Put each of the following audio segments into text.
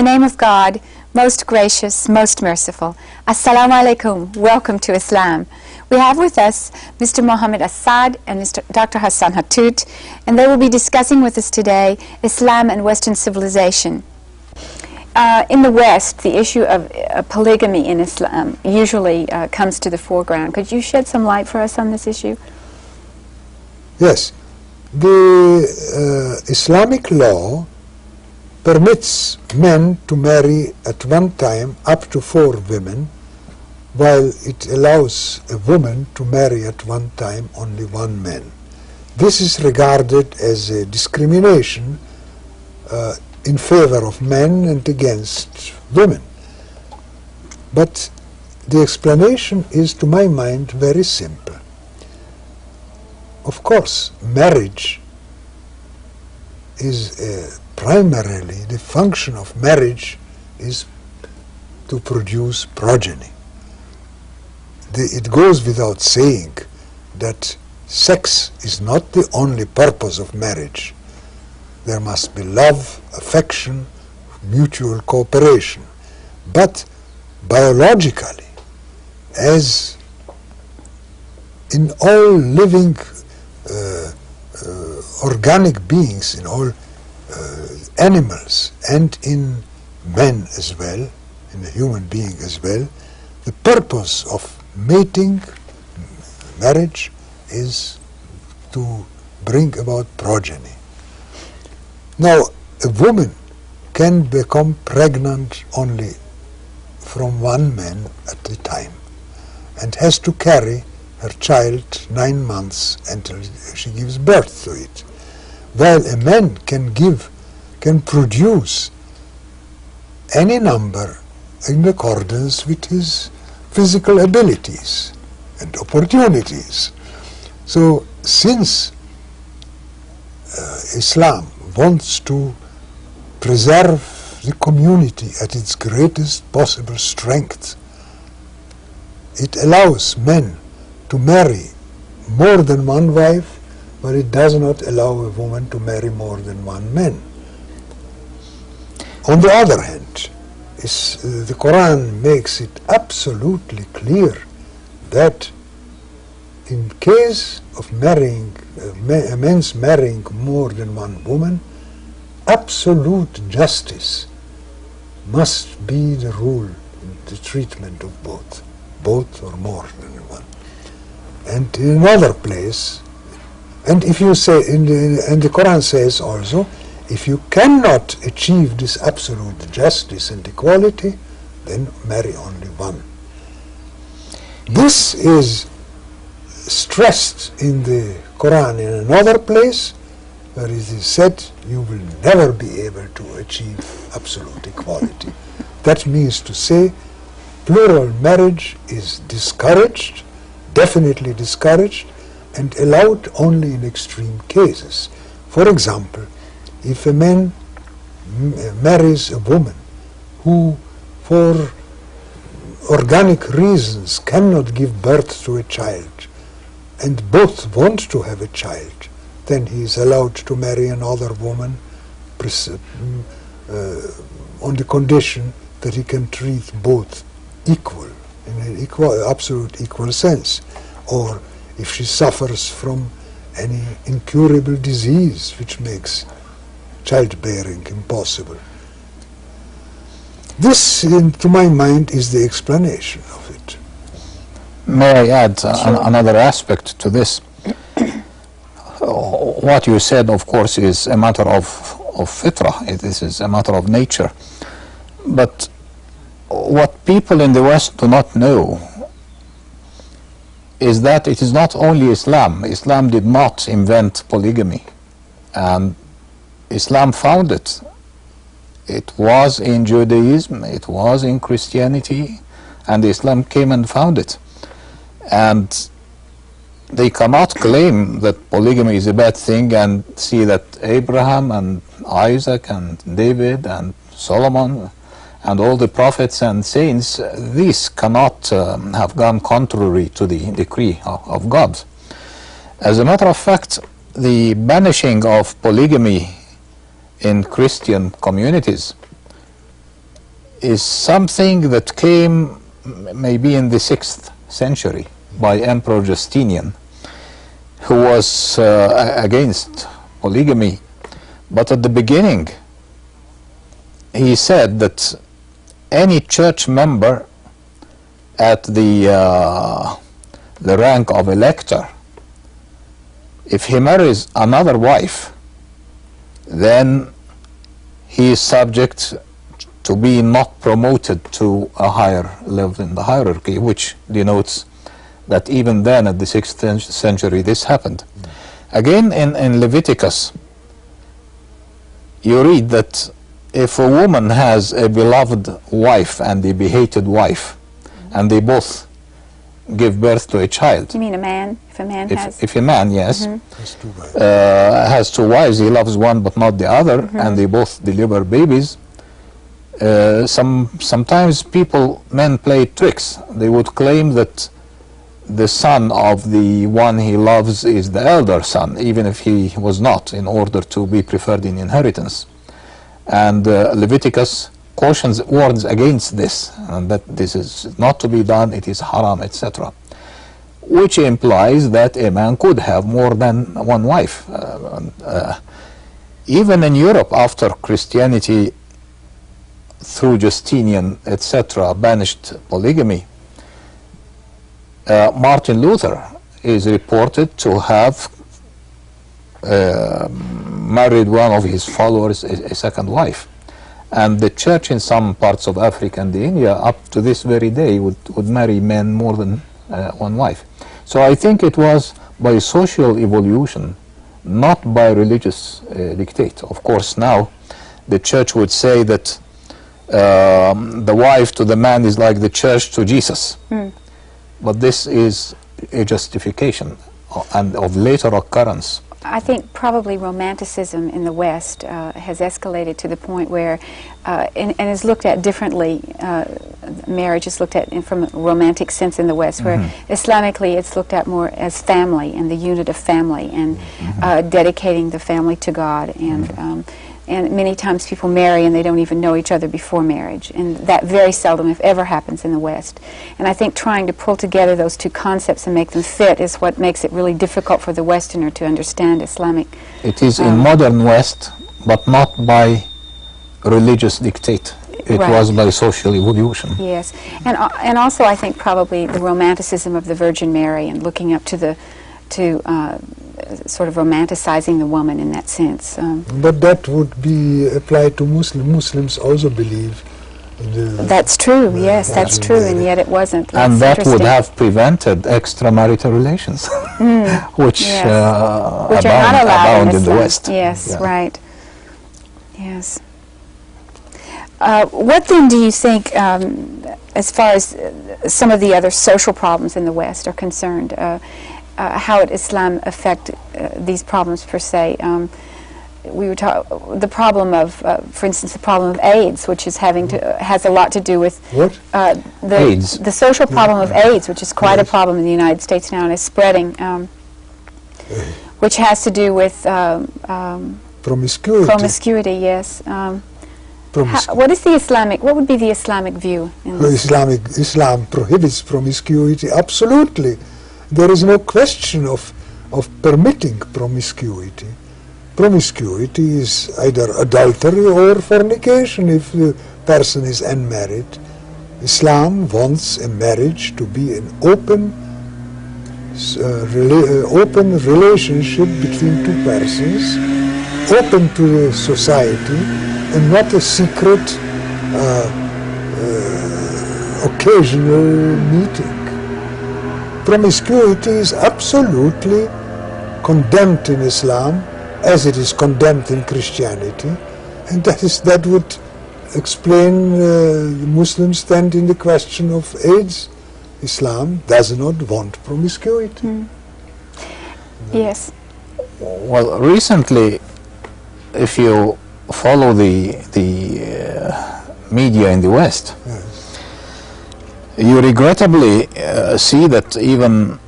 the name of God, most gracious, most merciful. Assalamu alaikum. Welcome to Islam. We have with us Mr. Mohammed Assad and Mr. Dr. Hassan Hattout, and they will be discussing with us today Islam and Western civilization. In the West, the issue of polygamy in Islam usually comes to the foreground. Could you shed some light for us on this issue? Yes. The Islamic law permits men to marry at one time up to 4 women, while it allows a woman to marry at one time only 1 man. This is regarded as a discrimination in favor of men and against women. But the explanation is, to my mind, very simple. Of course, marriage is primarily, the function of marriage is to produce progeny. It goes without saying that sex is not the only purpose of marriage. There must be love, affection, mutual cooperation. But biologically, as in all living organic beings, in all animals, and in men as well, in a human being as well, the purpose of mating, marriage, is to bring about progeny. Now, a woman can become pregnant only from 1 man at a time and has to carry her child 9 months until she gives birth to it, while a man can produce any number in accordance with his physical abilities and opportunities. So since Islam wants to preserve the community at its greatest possible strength, it allows men to marry more than 1 wife, but it does not allow a woman to marry more than 1 man. On the other hand, the Quran makes it absolutely clear that in case of marrying, a man's marrying more than 1 woman, absolute justice must be the rule in the treatment of both or more than 1. And in another place, and if you say, and the Quran says also, if you cannot achieve this absolute justice and equality, then marry only 1. This is stressed in the Quran in another place, where it is said you will never be able to achieve absolute equality. That means to say plural marriage is discouraged, definitely discouraged, and allowed only in extreme cases. For example, if a man marries a woman who, for organic reasons, cannot give birth to a child, and both want to have a child, then he is allowed to marry another woman on the condition that he can treat both equal, in an absolute equal sense. Or if she suffers from any incurable disease which makes childbearing impossible. This, to my mind, is the explanation of it. May I add another aspect to this? What you said, of course, is a matter of fitrah. This is a matter of nature. But what people in the West do not know is that it is not only Islam. Islam did not invent polygamy, and Islam found it. It was in Judaism, it was in Christianity, and Islam came and found it. And they cannot claim that polygamy is a bad thing and see that Abraham and Isaac and David and Solomon and all the prophets and saints, these cannot have gone contrary to the decree of God. As a matter of fact, the banishing of polygamy in Christian communities is something that came maybe in the 6th century by Emperor Justinian, who was against polygamy. But at the beginning, he said that any church member at the rank of elector, if he marries another wife, then he is subject to be not promoted to a higher level in the hierarchy, which denotes that even then at the 6th century this happened. Again in Leviticus, you read that if a woman has a beloved wife and a behated wife, and they both give birth to a child. You mean a man? If a man has... If a man, yes, Mm-hmm. has two wives, he loves one but not the other, Mm-hmm. and they both deliver babies, sometimes men play tricks. They would claim that the son of the one he loves is the elder son, even if he was not, in order to be preferred in inheritance. And Leviticus warns against this, and that this is not to be done, it is haram, etc. Which implies that a man could have more than one wife. Even in Europe, after Christianity, through Justinian, etc., banished polygamy, Martin Luther is reported to have married one of his followers a second wife. And the church in some parts of Africa and India, up to this very day, would marry men more than one wife. So I think it was by social evolution, not by religious dictate. Of course, now the church would say that the wife to the man is like the church to Jesus. Mm. But this is a justification and of later occurrence. I think probably romanticism in the West has escalated to the point where, and is looked at differently, marriage is looked at from a romantic sense in the West, where Islamically it's looked at more as family and the unit of family and dedicating the family to God. And many times people marry and they don't even know each other before marriage, and that very seldom, if ever, happens in the West. And I think trying to pull together those two concepts and make them fit is what makes it really difficult for the Westerner to understand Islamic. It is in modern West, but not by religious dictate. It was by social evolution. Yes, and also I think probably the romanticism of the Virgin Mary and looking up to the sort of romanticizing the woman in that sense. But that would be applied to Muslims also believe in the... That's true, yes, that's true, and yet it wasn't. And that would have prevented extramarital relations, which are not allowed abound in the West. Yes, right. Yes. What then do you think, as far as some of the other social problems in the West are concerned, how would Islam affect these problems per se? We were the problem of, for instance, the problem of AIDS, which is has a lot to do with AIDS. The social problem of AIDS, which is quite a problem in the United States now and is spreading, which has to do with promiscuity. Promiscuity, yes. What is the Islamic? What would be the Islamic view? Islam prohibits promiscuity. Absolutely. There is no question of permitting promiscuity. Promiscuity is either adultery or fornication if the person is unmarried. Islam wants a marriage to be an open relationship between two persons, open to the society, and not a secret, occasional meeting. Promiscuity is absolutely condemned in Islam, as it is condemned in Christianity, and that would explain the Muslim stand in the question of AIDS. Islam does not want promiscuity. Yes. Well, recently, if you follow the media in the West, you regrettably see that even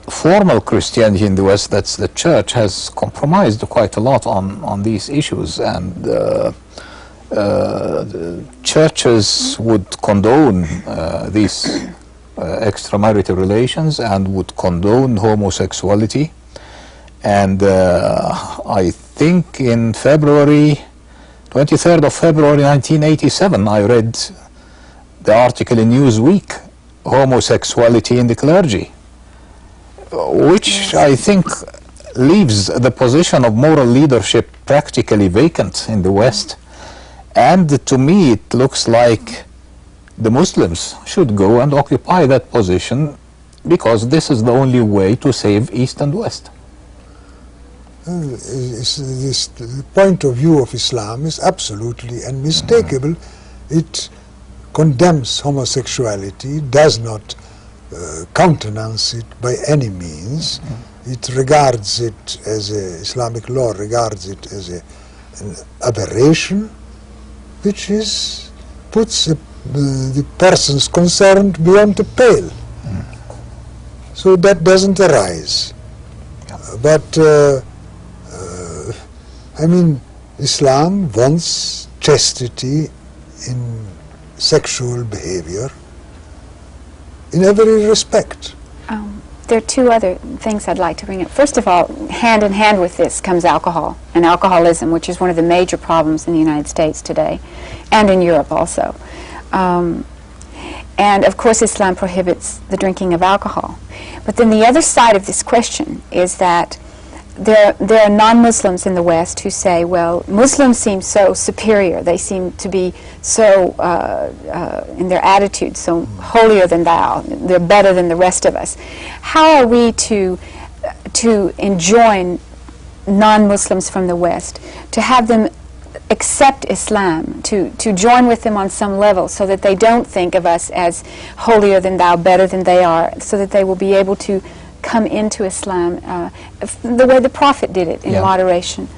formal Christianity in the West, that's the church, has compromised quite a lot on these issues, and churches would condone these extramarital relations and would condone homosexuality. And I think in February, 23rd of February 1987, I read the article in Newsweek, Homosexuality in the Clergy, which I think leaves the position of moral leadership practically vacant in the West. And to me it looks like the Muslims should go and occupy that position, because this is the only way to save East and West. The point of view of Islam is absolutely unmistakable. It condemns homosexuality, does not countenance it by any means. It regards it as Islamic law regards it as an aberration, which puts the persons concerned beyond the pale. So that doesn't arise. But I mean, Islam wants chastity in sexual behavior in every respect. There are two other things I'd like to bring up. First of all, hand in hand with this comes alcohol and alcoholism, which is one of the major problems in the United States today, and in Europe also. And of course Islam prohibits the drinking of alcohol. But then the other side of this question is that there are non-Muslims in the West who say, well, Muslims seem so superior, they seem to be so, in their attitude, so holier than thou, they're better than the rest of us. How are we to enjoin non-Muslims from the West, to have them accept Islam, to join with them on some level, so that they don't think of us as holier than thou, better than they are, so that they will be able to come into Islam the way the Prophet did it, in moderation.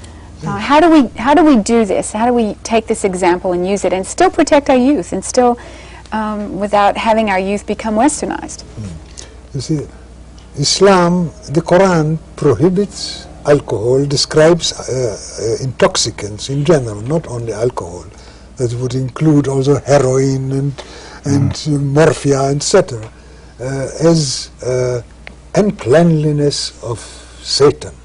How do we do this? How do we take this example and use it and still protect our youth, and still without having our youth become westernized? You see, Islam, the Quran prohibits alcohol, describes intoxicants in general, not only alcohol. That would include also heroin and morphia, etc., as uncleanliness of Satan.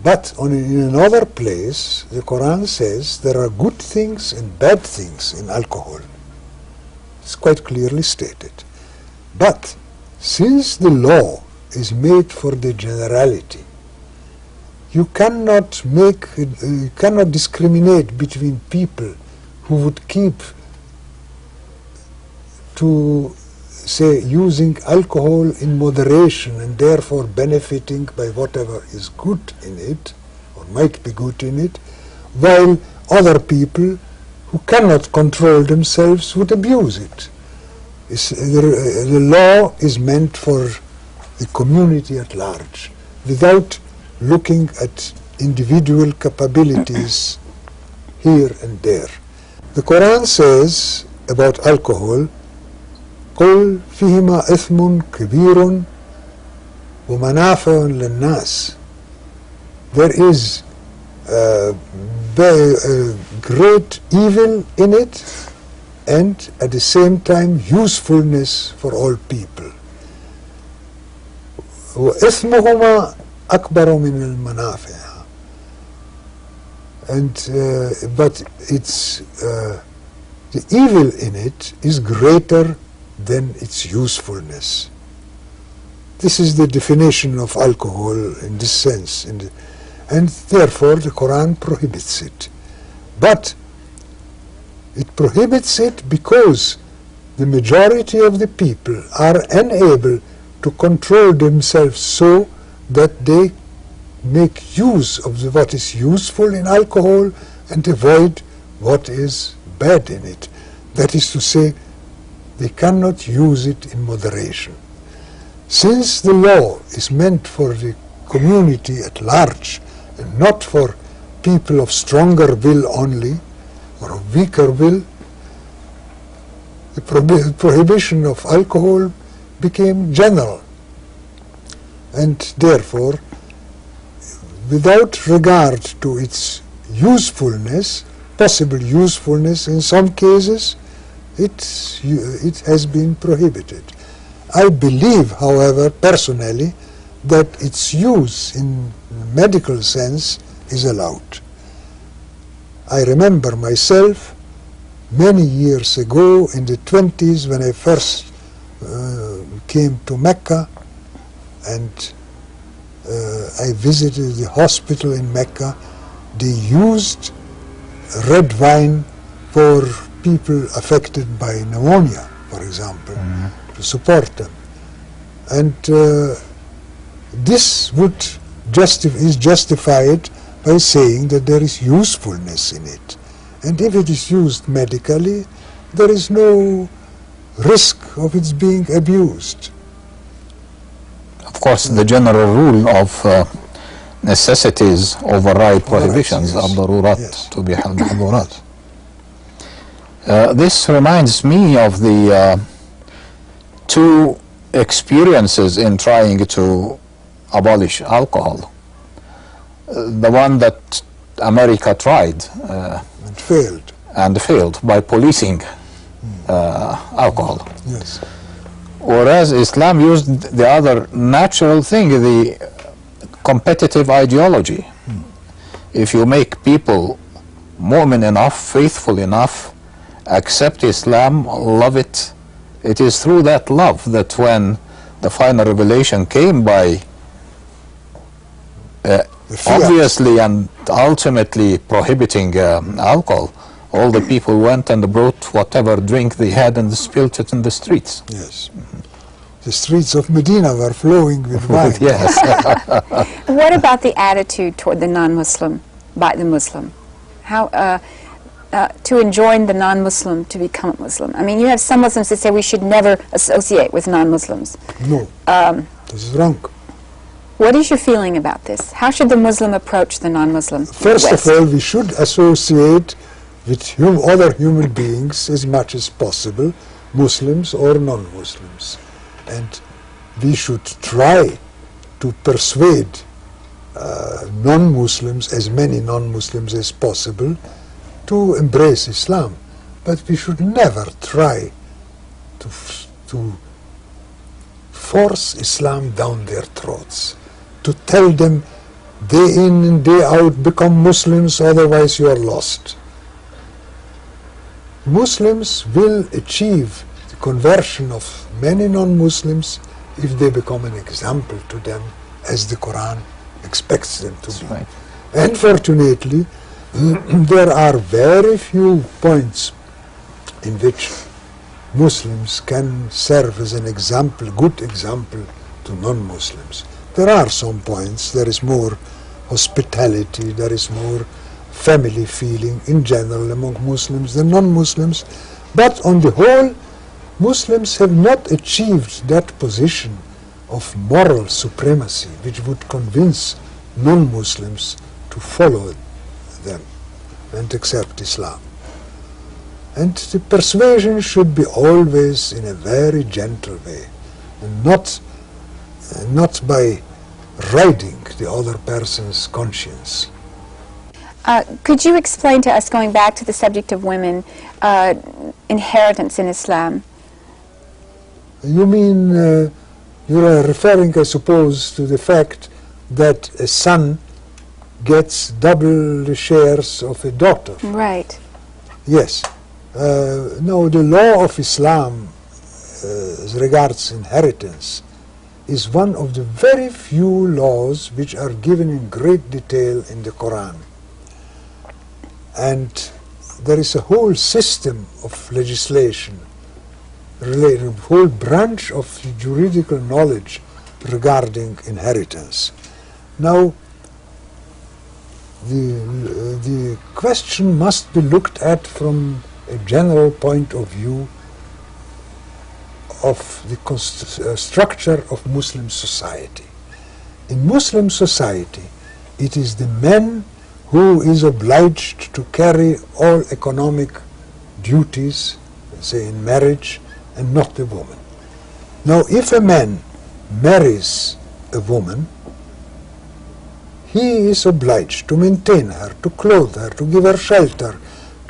But in another place, the Quran says there are good things and bad things in alcohol. It's quite clearly stated. But since the law is made for the generality, you cannot discriminate between people who would keep to, say, using alcohol in moderation and therefore benefiting by whatever is good in it, or might be good in it, while other people who cannot control themselves would abuse it. The law is meant for the community at large, without looking at individual capabilities here and there. The Quran says about alcohol, قُلْ فِيهِمَا إِثْمٌ كَبِيرٌ وَمَنَافِعٌ لِلنَّاسِ. There is great evil in it, and at the same time usefulness for all people. وَإِثْمُهُمَا أَكْبَرُ مِنَ الْمَنَافِعِ. But the evil in it is greater than its usefulness. This is the definition of alcohol in this sense, and therefore the Quran prohibits it. But it prohibits it because the majority of the people are unable to control themselves so that they make use of what is useful in alcohol and avoid what is bad in it. That is to say, they cannot use it in moderation. Since the law is meant for the community at large and not for people of stronger will only, or of weaker will, the prohibition of alcohol became general, and therefore, without regard to its usefulness, possible usefulness, in some cases it has been prohibited. I believe, however, personally, that its use in medical sense is allowed. I remember myself many years ago in the 20s when I first came to Mecca, and I visited the hospital in Mecca. They used red wine for people affected by pneumonia, for example, to support them. And this is justified by saying that there is usefulness in it. And if it is used medically, there is no risk of its being abused. Of course, the general rule of necessities override prohibitions, yes. al-darurat Yes. tubih al-mahdurat. This reminds me of the two experiences in trying to abolish alcohol. The one that America tried And failed. by policing alcohol. Yes. Whereas Islam used the other natural thing, the competitive ideology. If you make people mu'min enough, faithful enough, accept Islam, love it, it is through that love that when the final revelation came by obviously and ultimately prohibiting alcohol, all the people went and brought whatever drink they had and spilled it in the streets. Yes. The streets of Medina were flowing with wine. Yes. What about the attitude toward the non-Muslim by the Muslim? How to enjoin the non-Muslim to become a Muslim? I mean, you have some Muslims that say we should never associate with non-Muslims. No, this is wrong. What is your feeling about this? How should the Muslim approach the non-Muslim? First of all, we should associate with other human beings as much as possible, Muslims or non-Muslims. And we should try to persuade non-Muslims, as many non-Muslims as possible, to embrace Islam. But we should never try to force Islam down their throats, to tell them day in and day out, become Muslims, otherwise you are lost. Muslims will achieve the conversion of many non-Muslims if they become an example to them, as the Quran expects them to be. Right. And fortunately, there are very few points in which Muslims can serve as an example, good example to non-Muslims. There are some points. There is more hospitality, there is more family feeling in general among Muslims than non-Muslims. But on the whole, Muslims have not achieved that position of moral supremacy which would convince non-Muslims to follow them and accept Islam. And the persuasion should be always in a very gentle way, and not by riding the other person's conscience. Could you explain to us, going back to the subject of women, inheritance in Islam? You mean, you are referring, I suppose, to the fact that a son gets double the shares of a daughter. Right. Yes. No, the law of Islam as regards inheritance is one of the very few laws which are given in great detail in the Quran. And there is a whole system of legislation, a whole branch of juridical knowledge regarding inheritance. Now, the question must be looked at from a general point of view of the structure of Muslim society. In Muslim society, it is the man who is obliged to carry all economic duties, say in marriage, and not the woman. Now, if a man marries a woman, he is obliged to maintain her, to clothe her, to give her shelter,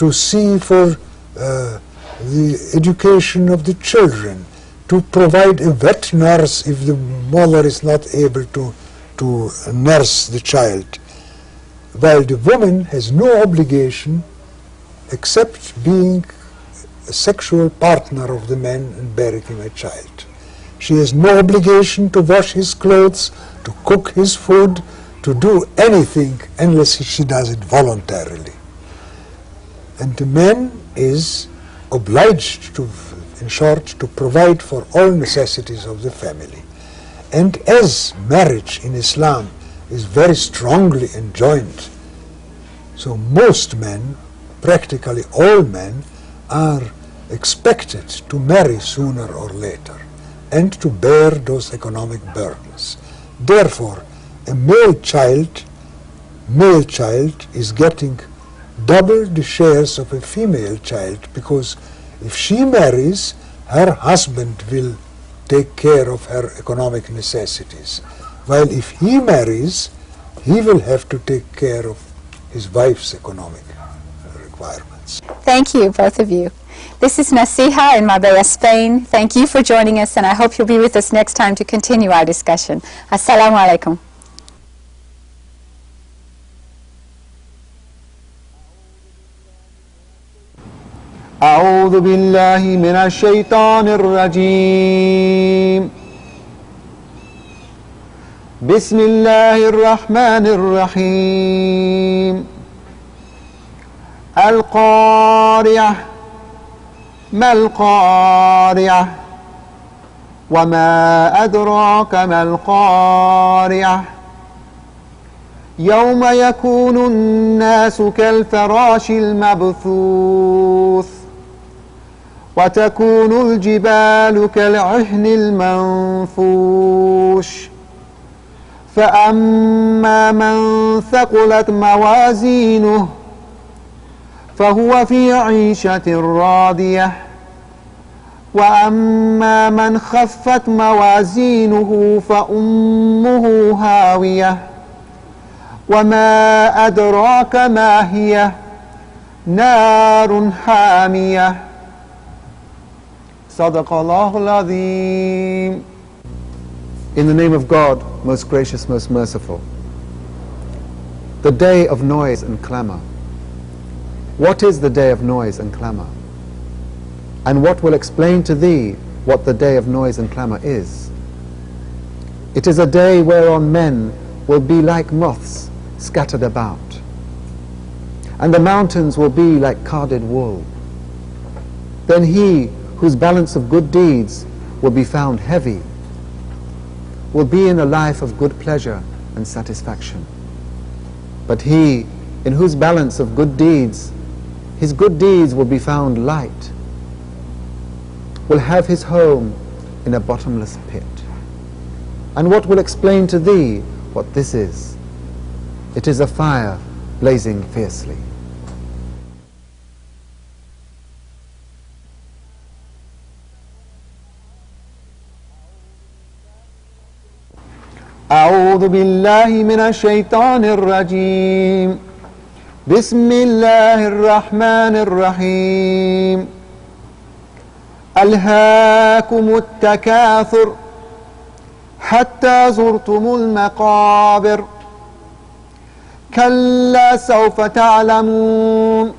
to see for the education of the children, to provide a wet nurse if the mother is not able to nurse the child, while the woman has no obligation except being a sexual partner of the man and bearing him a child. She has no obligation to wash his clothes, to cook his food, to do anything unless she does it voluntarily. And the man is obliged to, in short, to provide for all necessities of the family. And as marriage in Islam is very strongly enjoined, so most men, practically all men, are expected to marry sooner or later and to bear those economic burdens. Therefore, a male child is getting double the shares of a female child, because if she marries, her husband will take care of her economic necessities, while if he marries, he will have to take care of his wife's economic requirements. Thank you, both of you. This is Nasiha in Marbella, Spain. Thank you for joining us, and I hope you'll be with us next time to continue our discussion. Assalamu alaikum. أعوذ بالله من الشيطان الرجيم بسم الله الرحمن الرحيم القارعة ما القارعة وما أدراك ما القارعة يوم يكون الناس كالفراش المبثوث وتكون الجبال كالعهن المنفوش فأما من ثقلت موازينه فهو في عيشة راضية وأما من خفت موازينه فأمه هاوية وما أدراك ما هي نار حامية صدق الله العظيم. In the name of God, most gracious, most merciful. The day of noise and clamor. What is the day of noise and clamor? And what will explain to thee what the day of noise and clamor is? It is a day whereon men will be like moths scattered about, and the mountains will be like carded wool. Then he whose balance of good deeds will be found heavy will be in a life of good pleasure and satisfaction. But he in whose balance of good deeds, his good deeds will be found light, will have his home in a bottomless pit. And what will explain to thee what this is? It is a fire blazing fiercely. أعوذ بالله من الشيطان الرجيم بسم الله الرحمن الرحيم ألهاكم التكاثر حتى زرتم المقابر كلا سوف تعلمون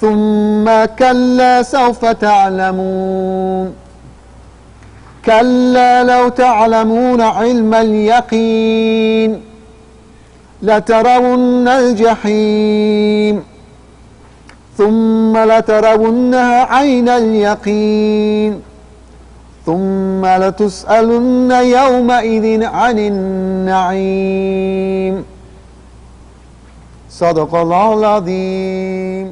ثم كلا سوف تعلمون كلا لو تعلمون علم اليقين لترون الجحيم ثم لترونها عين اليقين ثم لتسألن يومئذ عن النعيم صدق الله العظيم.